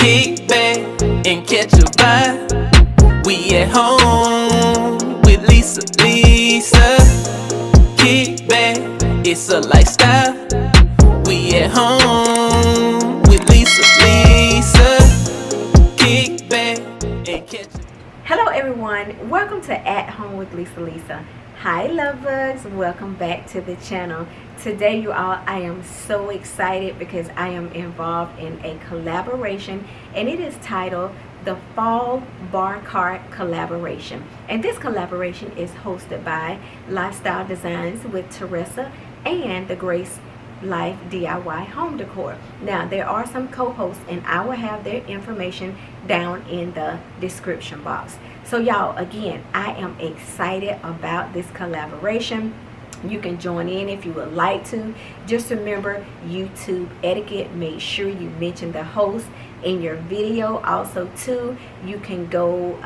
Kick back and catch a vibe. We at home with Lisa. Kick back, it's a lifestyle. We at home with Lisa. Kick back and catch a. Hello everyone, welcome to At Home with Lisa. Hi love bugs, welcome back to the channel. Today you all, I am so excited because I am involved in a collaboration and it is titled the fallbarcart collaboration, and this collaboration is hosted by Lifestyle Designs with Teresa and the Grace Life DIY Home Decor. Now there are some co-hosts and I will have their information down in the description box. So y'all, again, I am excited about this collaboration. You can join in if you would like to. Just remember YouTube etiquette, make sure you mention the host in your video. Also too, you can go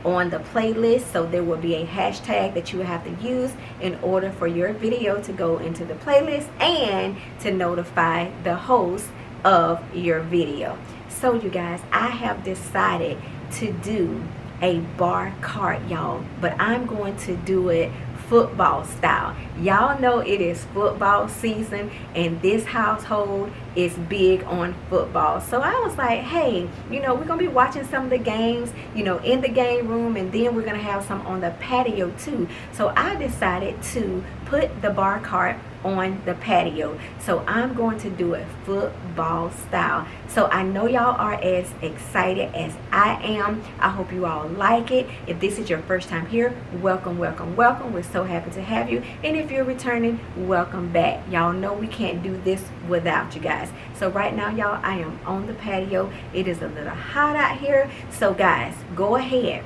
on the playlist, so there will be a hashtag that you have to use in order for your video to go into the playlist and to notify the host of your video. So you guys, I have decided to do a bar cart, y'all, but I'm going to do it football style. Y'all know it is football season and this household is big on football. So I was like, hey, you know, we're gonna be watching some of the games, you know, in the game room, and then we're gonna have some on the patio too. So I decided to put the bar cart on the patio. So I'm going to do it football style. So I know y'all are as excited as I am. I hope you all like it. If this is your first time here, welcome, welcome, welcome. We're so happy to have you. And if you're returning, welcome back. Y'all know we can't do this without you guys. So right now, y'all, I am on the patio. It is a little hot out here. So guys, go ahead,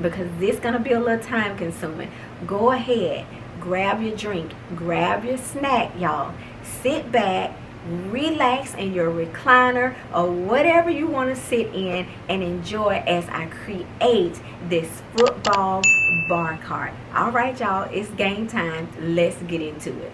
because this is gonna be a little time consuming. Go ahead, grab your drink, grab your snack, y'all. Sit back, relax in your recliner or whatever you want to sit in and enjoy as I create this football bar cart. All right, y'all, it's game time. Let's get into it.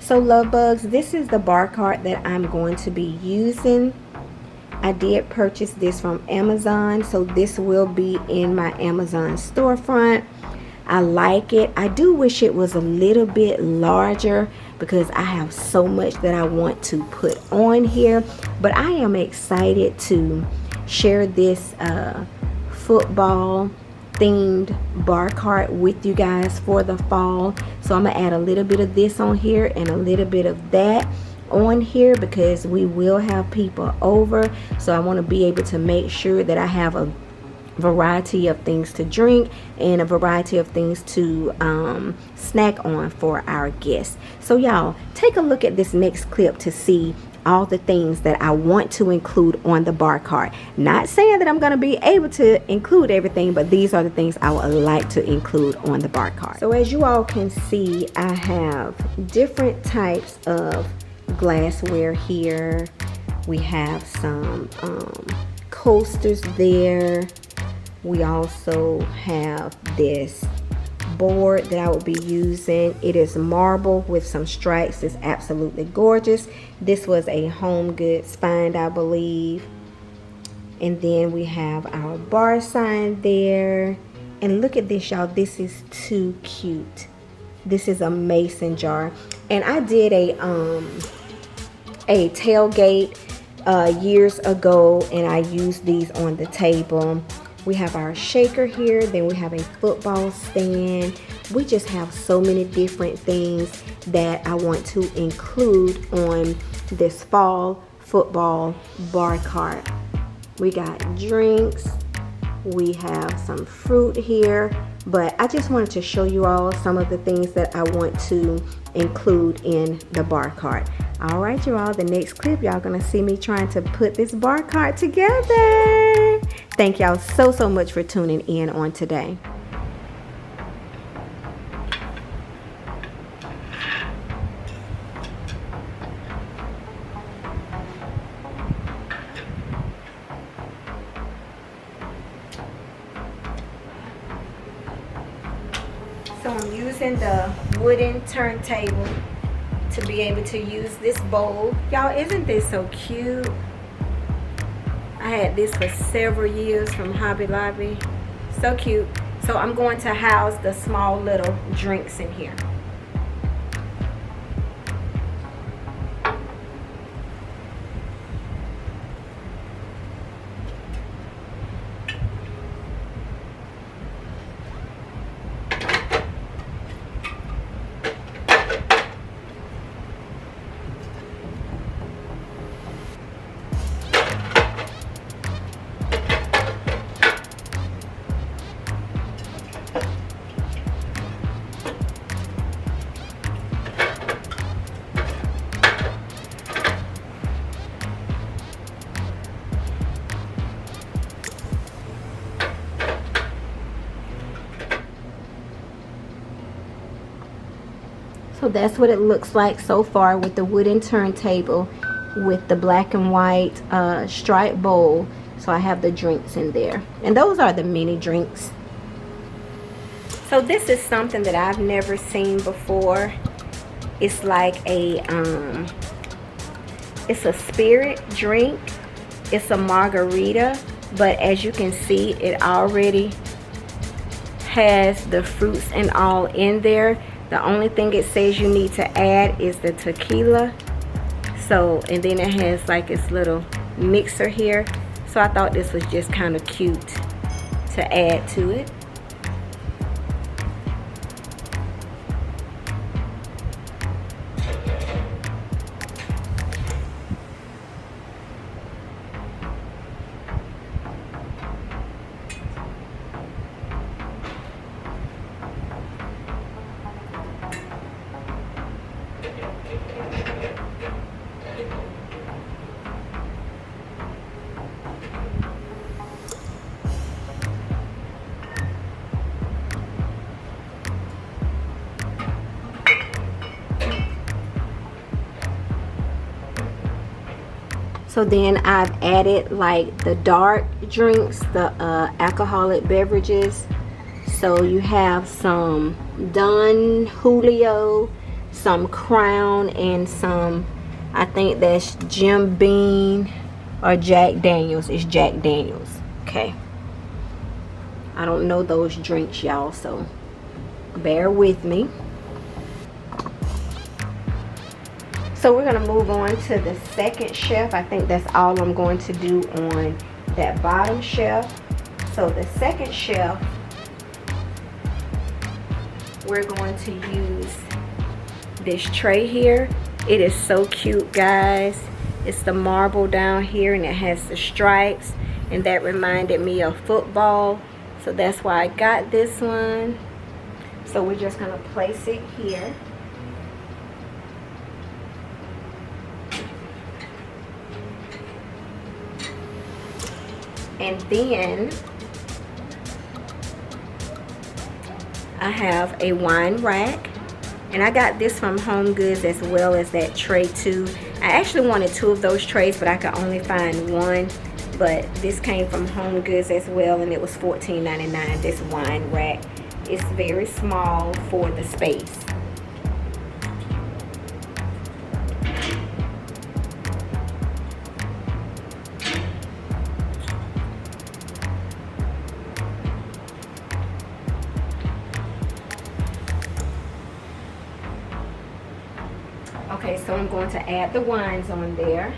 So love bugs, this is the bar cart that I'm going to be using. I did purchase this from Amazon, so this will be in my Amazon storefront. I like it. I do wish it was a little bit larger because I have so much that I want to put on here, but I am excited to share this football themed bar cart with you guys for the fall. So I'm gonna add a little bit of this on here and a little bit of that on here because we will have people over. So I want to be able to make sure that I have a variety of things to drink and a variety of things to snack on for our guests. So y'all, take a look at this next clip to see all the things that I want to include on the bar cart. Not saying that I'm going to be able to include everything, but these are the things I would like to include on the bar cart. So as you all can see, I have different types of glassware here. We have some coasters there. We also have this board that I will be using. It is marble with some stripes. It's absolutely gorgeous. This was a Home Goods find, I believe. And then we have our bar sign there. And look at this, y'all. This is too cute. This is a mason jar. And I did a tailgate years ago, and I used these on the table. We have our shaker here, then we have a football stand. We just have so many different things that I want to include on this fall football bar cart. We got drinks, we have some fruit here, but I just wanted to show you all some of the things that I want to include in the bar cart. All right, you all, the next clip, y'all gonna see me trying to put this bar cart together. Thank y'all so much for tuning in on today. So I'm using the wooden turntable to be able to use this bowl. Y'all, isn't this so cute? I had this for several years from Hobby Lobby. So cute. So I'm going to house the small little drinks in here. So that's what it looks like so far with the wooden turntable with the black and white striped bowl. So I have the drinks in there, and those are the mini drinks. So this is something that I've never seen before. It's like a it's a spirit drink. It's a margarita, but as you can see, it already has the fruits and all in there. The only thing it says you need to add is the tequila. So, and then it has like its little mixer here. So I thought this was just kind of cute to add to it. So then I've added like the dark drinks, the alcoholic beverages. So you have some Don Julio, some Crown, and some, I think that's Jim Beam or Jack Daniels. It's Jack Daniels. Okay. I don't know those drinks, y'all, so bear with me. So we're going to move on to the second shelf. I think that's all I'm going to do on that bottom shelf. So the second shelf, we're going to use this tray here. It is so cute, guys. It's the marble down here, and it has the stripes, and that reminded me of football. So that's why I got this one. So we're just going to place it here. And then I have a wine rack, and I got this from Home Goods as well as that tray too. I actually wanted 2 of those trays, but I could only find 1. But this came from Home Goods as well, and it was $14.99. This wine rack is very small for the space. Okay, so I'm going to add the wines on there.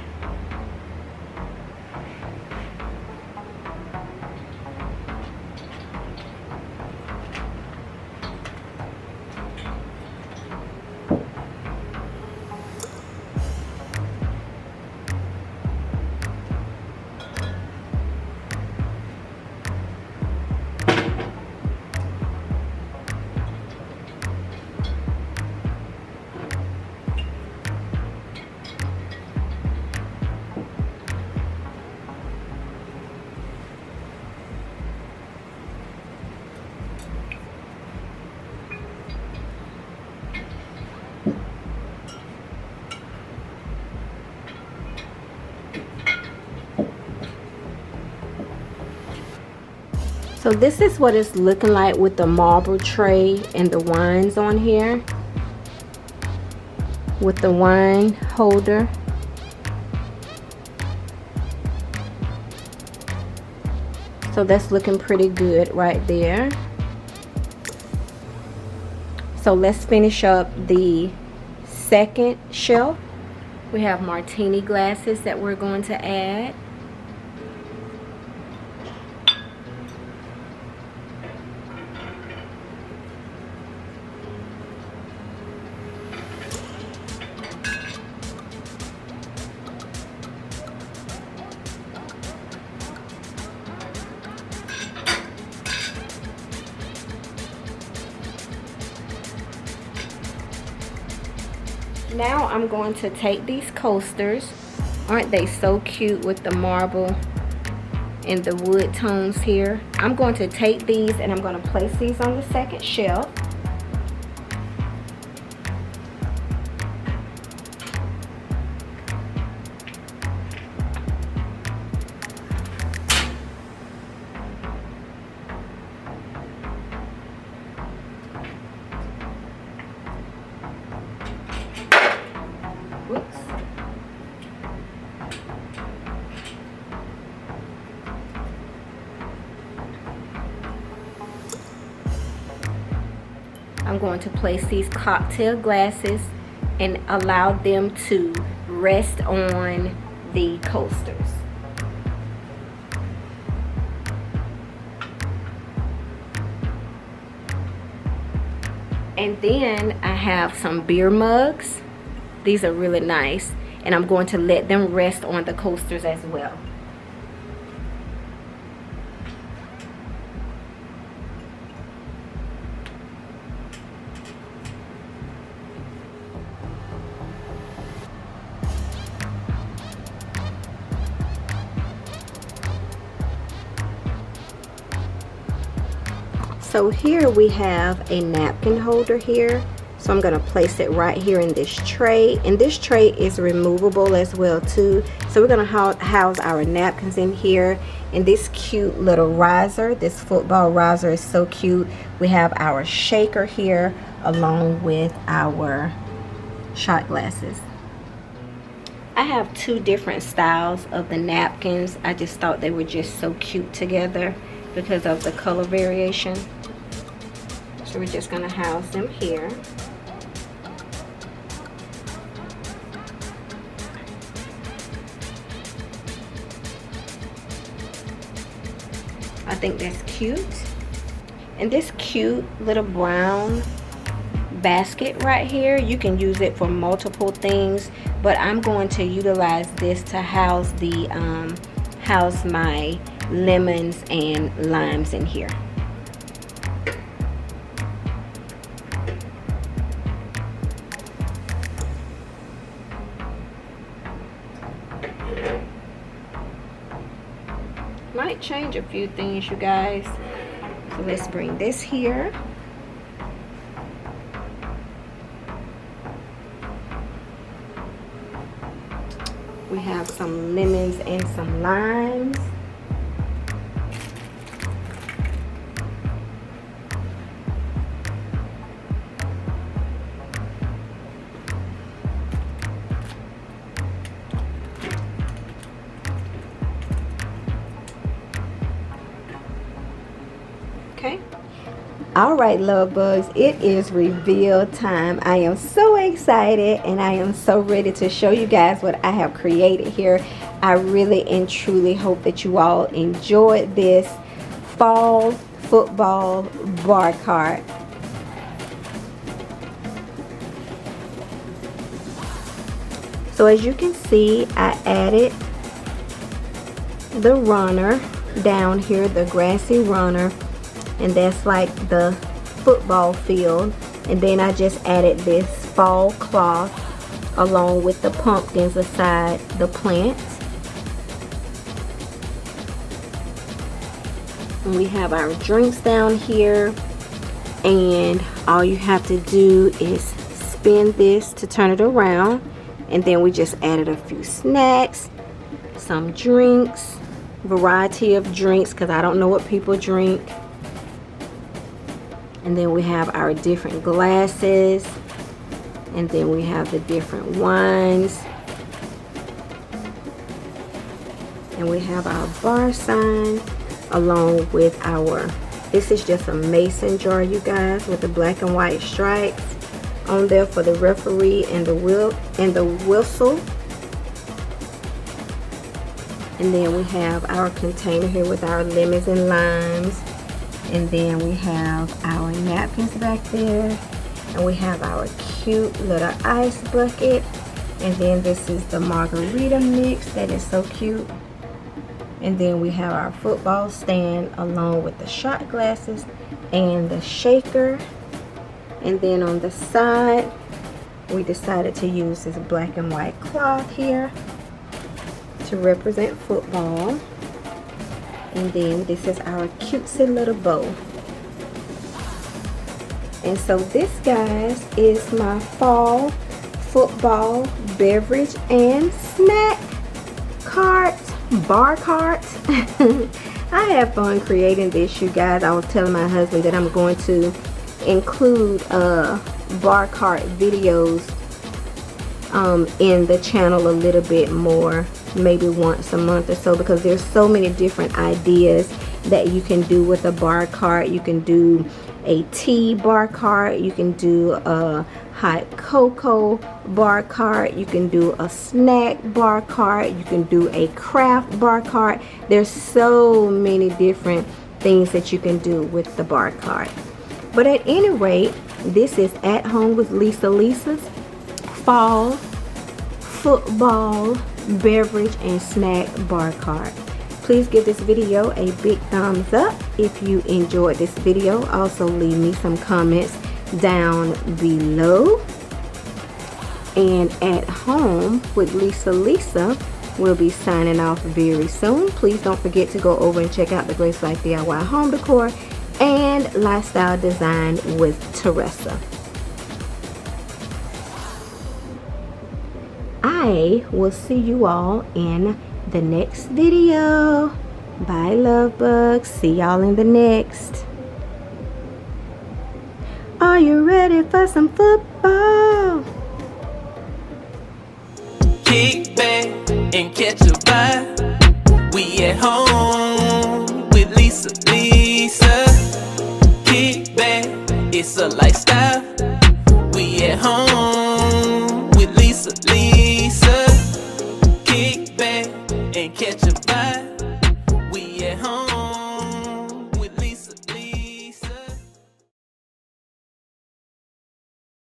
So this is what it's looking like with the marble tray and the wines on here, with the wine holder. So that's looking pretty good right there. So let's finish up the second shelf. We have martini glasses that we're going to add. Now I'm going to take these coasters. Aren't they so cute with the marble and the wood tones here? I'm going to take these and I'm going to place these on the second shelf. Whoops. I'm going to place these cocktail glasses and allow them to rest on the coasters. And then I have some beer mugs. These are really nice, and I'm going to let them rest on the coasters as well. So here we have a napkin holder here. So I'm going to place it right here in this tray. And this tray is removable as well too. So we're going to house our napkins in here. And this cute little riser, this football riser is so cute. We have our shaker here along with our shot glasses. I have two different styles of the napkins. I just thought they were just so cute together because of the color variation. So we're just going to house them here. I think that's cute. And this cute little brown basket right here, you can use it for multiple things, but I'm going to utilize this to house the house my lemons and limes in here. Might change a few things, you guys. So let's bring this here. We have some lemons and some limes. Okay. All right, love bugs, it is reveal time. I am so excited and I am so ready to show you guys what I have created here. I really and truly hope that you all enjoyed this fall football bar cart. So as you can see, I added the runner down here, the grassy runner, and that's like the football field. And then I just added this fall cloth along with the pumpkins aside the plants. And we have our drinks down here, and all you have to do is spin this to turn it around. And then we just added a few snacks, some drinks, variety of drinks because I don't know what people drink. And then we have our different glasses. And then we have the different wines. And we have our bar sign along with our, this is just a mason jar, you guys, with the black and white stripes on there for the referee and the whistle. And then we have our container here with our lemons and limes. And then we have our napkins back there. And we have our cute little ice bucket. And then this is the margarita mix that is so cute. And then we have our football stand along with the shot glasses and the shaker. And then on the side, we decided to use this black and white cloth here to represent football. And then this is our cutesy little bow. And so this, guys, is my fall football beverage and snack cart, bar cart. I have fun creating this, you guys. I was telling my husband that I'm going to include bar cart videos in the channel a little bit more, maybe once a month or so, because there's so many different ideas that you can do with a bar cart. You can do a tea bar cart, you can do a hot cocoa bar cart, you can do a snack bar cart, you can do a craft bar cart. There's so many different things that you can do with the bar cart. But at any rate, this is At Home with Lisa's fall football beverage and snack bar cart. Please give this video a big thumbs up if you enjoyed this video. Also leave me some comments down below. And At Home with Lisa will be signing off very soon. Please don't forget to go over and check out the Grace Life DIY home decor and lifestyle design with Teresa. I will see you all in the next video. Bye, love bugs. See y'all in the next. Are you ready for some football? Kick back and catch a vibe. We at home with Lisa. Kick back, it's a lifestyle. We at home with Lisa. Kick back and catch a vibe. We at home.